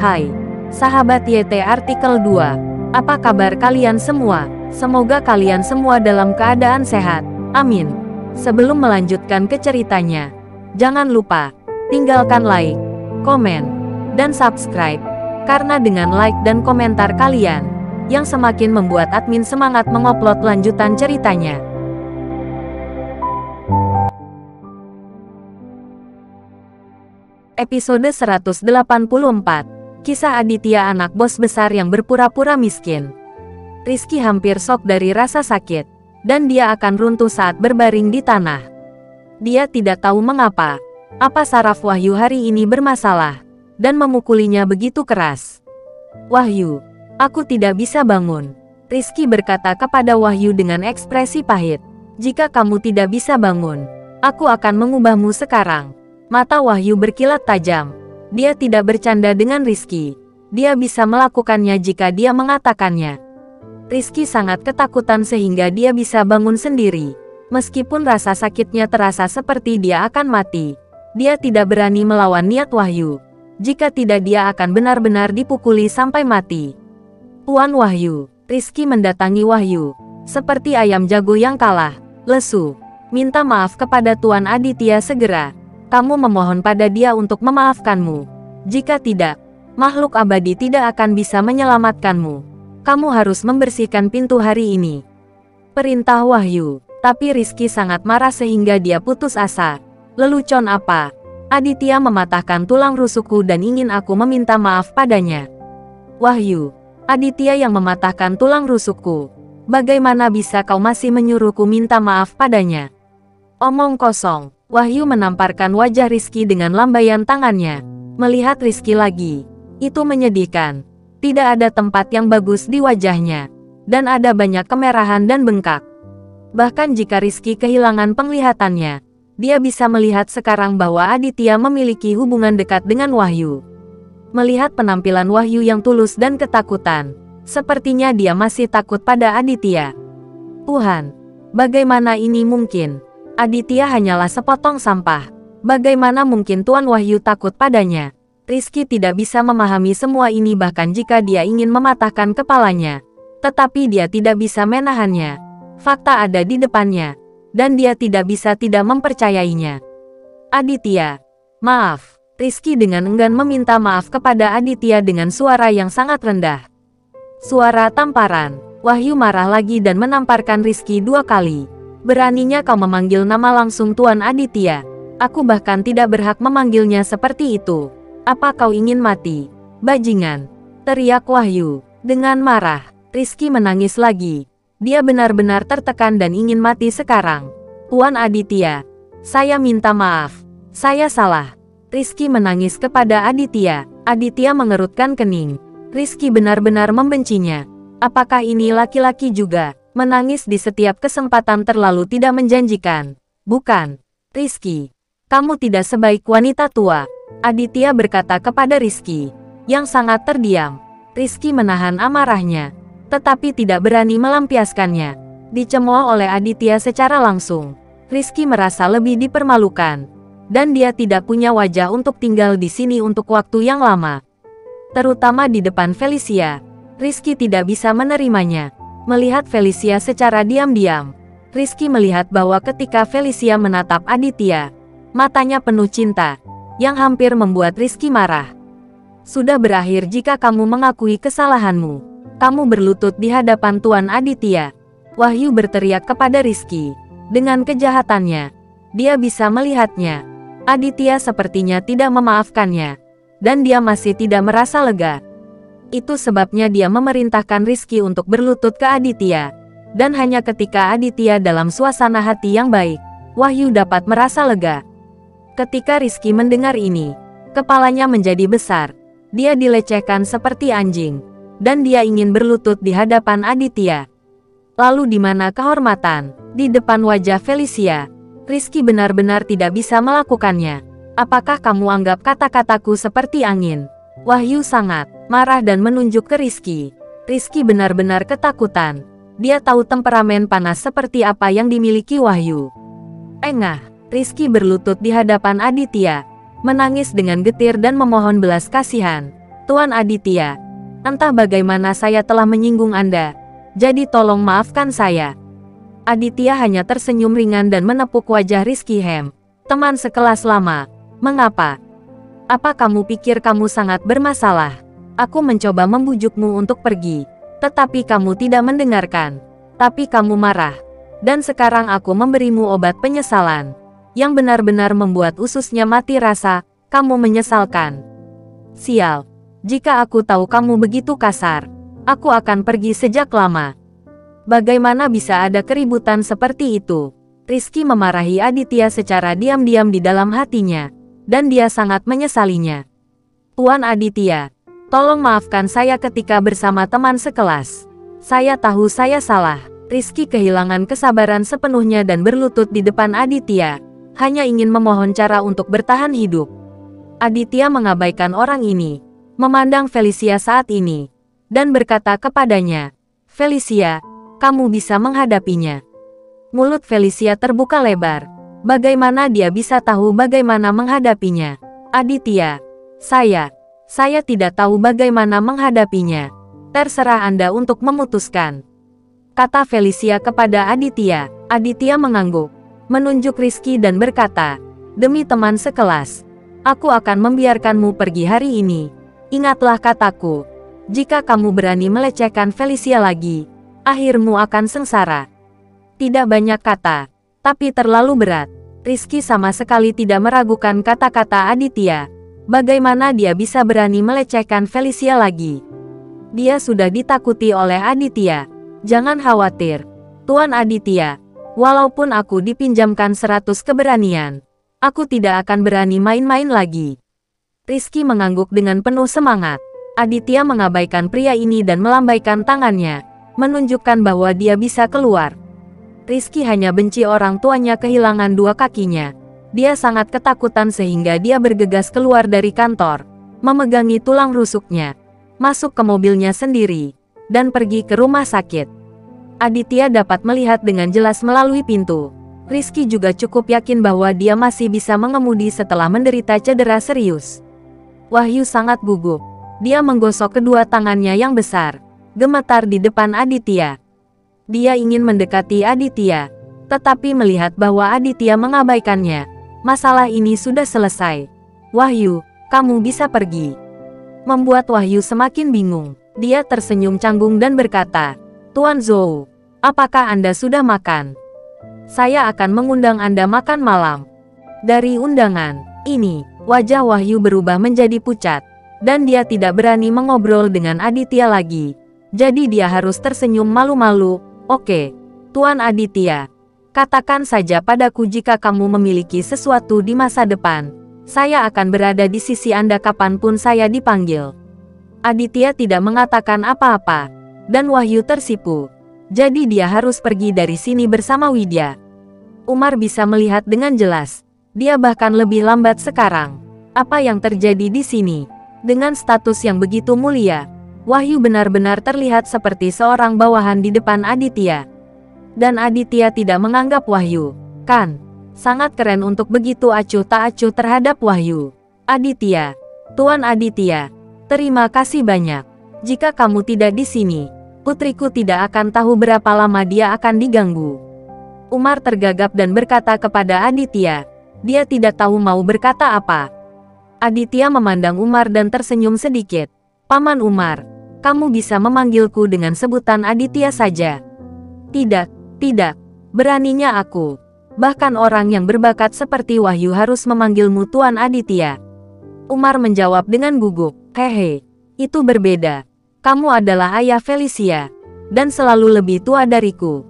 Hai, sahabat YT Artikel 2. Apa kabar kalian semua? Semoga kalian semua dalam keadaan sehat. Amin. Sebelum melanjutkan ke ceritanya, jangan lupa tinggalkan like, komen, dan subscribe. Karena dengan like dan komentar kalian, yang semakin membuat admin semangat mengupload lanjutan ceritanya. Episode 184. Kisah Aditya, anak bos besar yang berpura-pura miskin. Rizky hampir shock dari rasa sakit, dan dia akan runtuh saat berbaring di tanah. Dia tidak tahu mengapa, apa saraf Wahyu hari ini bermasalah, dan memukulinya begitu keras. "Wahyu, aku tidak bisa bangun," Rizky berkata kepada Wahyu dengan ekspresi pahit. "Jika kamu tidak bisa bangun, aku akan mengubahmu sekarang." Mata Wahyu berkilat tajam. Dia tidak bercanda dengan Rizky. Dia bisa melakukannya jika dia mengatakannya. Rizky sangat ketakutan sehingga dia bisa bangun sendiri. Meskipun rasa sakitnya terasa seperti dia akan mati, dia tidak berani melawan niat Wahyu. Jika tidak, dia akan benar-benar dipukuli sampai mati. "Tuan Wahyu," Rizky mendatangi Wahyu, seperti ayam jago yang kalah, lesu. "Minta maaf kepada Tuan Aditya segera. Kamu memohon pada dia untuk memaafkanmu. Jika tidak, makhluk abadi tidak akan bisa menyelamatkanmu. Kamu harus membersihkan pintu hari ini," perintah Wahyu. Tapi Rizky sangat marah sehingga dia putus asa. "Lelucon apa? Aditya mematahkan tulang rusukku dan ingin aku meminta maaf padanya." "Wahyu, Aditya yang mematahkan tulang rusukku. Bagaimana bisa kau masih menyuruhku minta maaf padanya?" "Omong kosong." Wahyu menamparkan wajah Rizky dengan lambaian tangannya. Melihat Rizky lagi, itu menyedihkan. Tidak ada tempat yang bagus di wajahnya, dan ada banyak kemerahan dan bengkak. Bahkan jika Rizky kehilangan penglihatannya, dia bisa melihat sekarang bahwa Aditya memiliki hubungan dekat dengan Wahyu. Melihat penampilan Wahyu yang tulus dan ketakutan, sepertinya dia masih takut pada Aditya. "Tuhan, bagaimana ini mungkin? Aditya hanyalah sepotong sampah. Bagaimana mungkin Tuan Wahyu takut padanya?" Rizky tidak bisa memahami semua ini bahkan jika dia ingin mematahkan kepalanya. Tetapi dia tidak bisa menahannya. Fakta ada di depannya, dan dia tidak bisa tidak mempercayainya. "Aditya, maaf." Rizky dengan enggan meminta maaf kepada Aditya dengan suara yang sangat rendah. Suara tamparan. Wahyu marah lagi dan menamparkan Rizky 2 kali. "Beraninya kau memanggil nama langsung Tuan Aditya? Aku bahkan tidak berhak memanggilnya seperti itu. Apa kau ingin mati, bajingan?" teriak Wahyu. Dengan marah, Rizky menangis lagi. Dia benar-benar tertekan dan ingin mati sekarang. "Tuan Aditya, saya minta maaf. Saya salah." Rizky menangis kepada Aditya. Aditya mengerutkan kening. Rizky benar-benar membencinya. Apakah ini laki-laki juga? Menangis di setiap kesempatan terlalu tidak menjanjikan. "Bukan, Rizky. Kamu tidak sebaik wanita tua," Aditya berkata kepada Rizky, yang sangat terdiam. Rizky menahan amarahnya, tetapi tidak berani melampiaskannya. Dicemooh oleh Aditya secara langsung, Rizky merasa lebih dipermalukan, dan dia tidak punya wajah untuk tinggal di sini untuk waktu yang lama. Terutama di depan Felicia, Rizky tidak bisa menerimanya. Melihat Felicia secara diam-diam, Rizky melihat bahwa ketika Felicia menatap Aditya, matanya penuh cinta, yang hampir membuat Rizky marah. "Sudah berakhir jika kamu mengakui kesalahanmu. Kamu berlutut di hadapan Tuan Aditya," Wahyu berteriak kepada Rizky. Dengan kejahatannya, dia bisa melihatnya. Aditya sepertinya tidak memaafkannya, dan dia masih tidak merasa lega. Itu sebabnya dia memerintahkan Rizky untuk berlutut ke Aditya. Dan hanya ketika Aditya dalam suasana hati yang baik, Wahyu dapat merasa lega. Ketika Rizky mendengar ini, kepalanya menjadi besar. Dia dilecehkan seperti anjing, dan dia ingin berlutut di hadapan Aditya. Lalu di mana kehormatan? Di depan wajah Felicia, Rizky benar-benar tidak bisa melakukannya. "Apakah kamu anggap kata-kataku seperti angin?" Wahyu sangat marah dan menunjuk ke Rizky. Rizky benar-benar ketakutan. Dia tahu temperamen panas seperti apa yang dimiliki Wahyu. "Engah." Rizky berlutut di hadapan Aditya, menangis dengan getir dan memohon belas kasihan. Tuan Aditya, entah bagaimana saya telah menyinggung Anda, jadi tolong maafkan saya. Aditya hanya tersenyum ringan dan menepuk wajah Rizky Hem. Teman sekelas lama, mengapa? Apa kamu pikir kamu sangat bermasalah? Aku mencoba membujukmu untuk pergi, tetapi kamu tidak mendengarkan. Tapi kamu marah. Dan sekarang aku memberimu obat penyesalan, yang benar-benar membuat ususnya mati rasa. Kamu menyesalkan. Sial, jika aku tahu kamu begitu kasar, aku akan pergi sejak lama. Bagaimana bisa ada keributan seperti itu? Rizky memarahi Aditya secara diam-diam di dalam hatinya, dan dia sangat menyesalinya. Tuan Aditya, tolong maafkan saya ketika bersama teman sekelas. Saya tahu saya salah. Rizky kehilangan kesabaran sepenuhnya dan berlutut di depan Aditya, hanya ingin memohon cara untuk bertahan hidup. Aditya mengabaikan orang ini, memandang Felicia saat ini, dan berkata kepadanya, Felicia, kamu bisa menghadapinya. Mulut Felicia terbuka lebar. Bagaimana dia bisa tahu bagaimana menghadapinya? Aditya, saya tidak tahu bagaimana menghadapinya. Terserah Anda untuk memutuskan, kata Felicia kepada Aditya. Aditya mengangguk, menunjuk Rizky dan berkata, demi teman sekelas, aku akan membiarkanmu pergi hari ini. Ingatlah kataku, jika kamu berani melecehkan Felicia lagi, akhirmu akan sengsara. Tidak banyak kata, tapi terlalu berat. Rizky sama sekali tidak meragukan kata-kata Aditya. Bagaimana dia bisa berani melecehkan Felicia lagi? Dia sudah ditakuti oleh Aditya. Jangan khawatir, Tuan Aditya. Walaupun aku dipinjamkan 100 keberanian, aku tidak akan berani main-main lagi. Rizky mengangguk dengan penuh semangat. Aditya mengabaikan pria ini dan melambaikan tangannya, menunjukkan bahwa dia bisa keluar. Rizky hanya benci orang tuanya kehilangan dua kakinya. Dia sangat ketakutan sehingga dia bergegas keluar dari kantor, memegangi tulang rusuknya, masuk ke mobilnya sendiri, dan pergi ke rumah sakit. Aditya dapat melihat dengan jelas melalui pintu. Rizky juga cukup yakin bahwa dia masih bisa mengemudi setelah menderita cedera serius. Wahyu sangat gugup. Dia menggosok kedua tangannya yang besar, gemetar di depan Aditya. Dia ingin mendekati Aditya, tetapi melihat bahwa Aditya mengabaikannya. Masalah ini sudah selesai. Wahyu, kamu bisa pergi. Membuat Wahyu semakin bingung. Dia tersenyum canggung dan berkata, Tuan Zhou, apakah Anda sudah makan? Saya akan mengundang Anda makan malam. Dari undangan ini, wajah Wahyu berubah menjadi pucat, dan dia tidak berani mengobrol dengan Aditya lagi. Jadi dia harus tersenyum malu-malu. Oke, Tuan Aditya, katakan saja padaku jika kamu memiliki sesuatu di masa depan. Saya akan berada di sisi Anda kapanpun saya dipanggil. Aditya tidak mengatakan apa-apa, dan Wahyu tersipu. Jadi dia harus pergi dari sini bersama Widya. Umar bisa melihat dengan jelas. Dia bahkan lebih lambat sekarang. Apa yang terjadi di sini? Dengan status yang begitu mulia, Wahyu benar-benar terlihat seperti seorang bawahan di depan Aditya. Dan Aditya tidak menganggap Wahyu, kan? Sangat keren untuk begitu acuh tak acuh terhadap Wahyu. Aditya, Tuan Aditya, terima kasih banyak. Jika kamu tidak di sini, putriku tidak akan tahu berapa lama dia akan diganggu. Umar tergagap dan berkata kepada Aditya. Dia tidak tahu mau berkata apa. Aditya memandang Umar dan tersenyum sedikit. Paman Umar, kamu bisa memanggilku dengan sebutan Aditya saja. Tidak, beraninya aku. Bahkan orang yang berbakat seperti Wahyu harus memanggilmu Tuan Aditya. Umar menjawab dengan gugup. Hehe, itu berbeda. Kamu adalah ayah Felicia, dan selalu lebih tua dariku.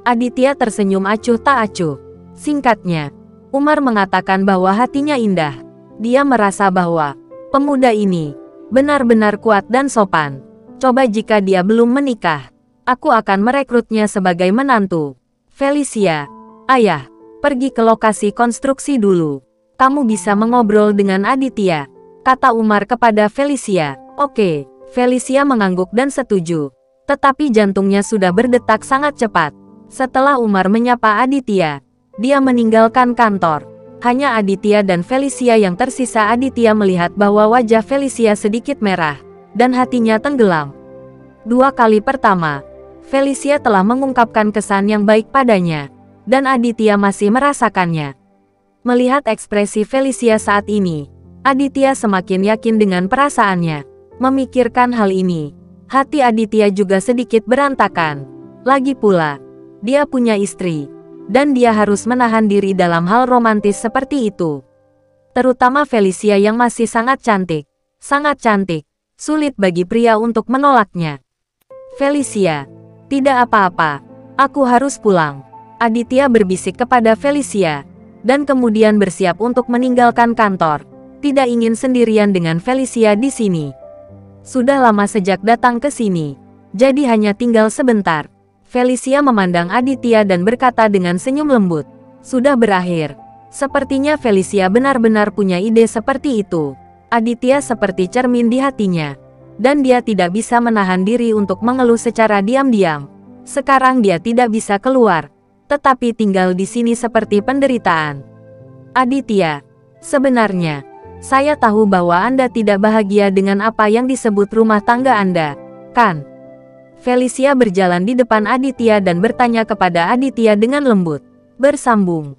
Aditya tersenyum acuh tak acuh. Singkatnya, Umar mengatakan bahwa hatinya indah. Dia merasa bahwa pemuda ini benar-benar kuat dan sopan. Coba jika dia belum menikah, aku akan merekrutnya sebagai menantu. Felicia, ayah, pergi ke lokasi konstruksi dulu. Kamu bisa mengobrol dengan Aditya, kata Umar kepada Felicia. Oke, Felicia mengangguk dan setuju. Tetapi jantungnya sudah berdetak sangat cepat. Setelah Umar menyapa Aditya, dia meninggalkan kantor. Hanya Aditya dan Felicia yang tersisa. Aditya melihat bahwa wajah Felicia sedikit merah, dan hatinya tenggelam. 2 kali pertama, Felicia telah mengungkapkan kesan yang baik padanya, dan Aditya masih merasakannya. Melihat ekspresi Felicia saat ini, Aditya semakin yakin dengan perasaannya. Memikirkan hal ini, hati Aditya juga sedikit berantakan. Lagi pula, dia punya istri, dan dia harus menahan diri dalam hal romantis seperti itu. Terutama Felicia yang masih sangat cantik. Sangat cantik. Sulit bagi pria untuk menolaknya. Felicia, tidak apa-apa. Aku harus pulang. Aditya berbisik kepada Felicia, dan kemudian bersiap untuk meninggalkan kantor. Tidak ingin sendirian dengan Felicia di sini. Sudah lama sejak datang ke sini, jadi hanya tinggal sebentar. Felicia memandang Aditya dan berkata dengan senyum lembut, "Sudah berakhir." Sepertinya Felicia benar-benar punya ide seperti itu. Aditya seperti cermin di hatinya, dan dia tidak bisa menahan diri untuk mengeluh secara diam-diam. Sekarang dia tidak bisa keluar, tetapi tinggal di sini seperti penderitaan. Aditya, sebenarnya, saya tahu bahwa Anda tidak bahagia dengan apa yang disebut rumah tangga Anda, kan? Felicia berjalan di depan Aditya dan bertanya kepada Aditya dengan lembut. Bersambung.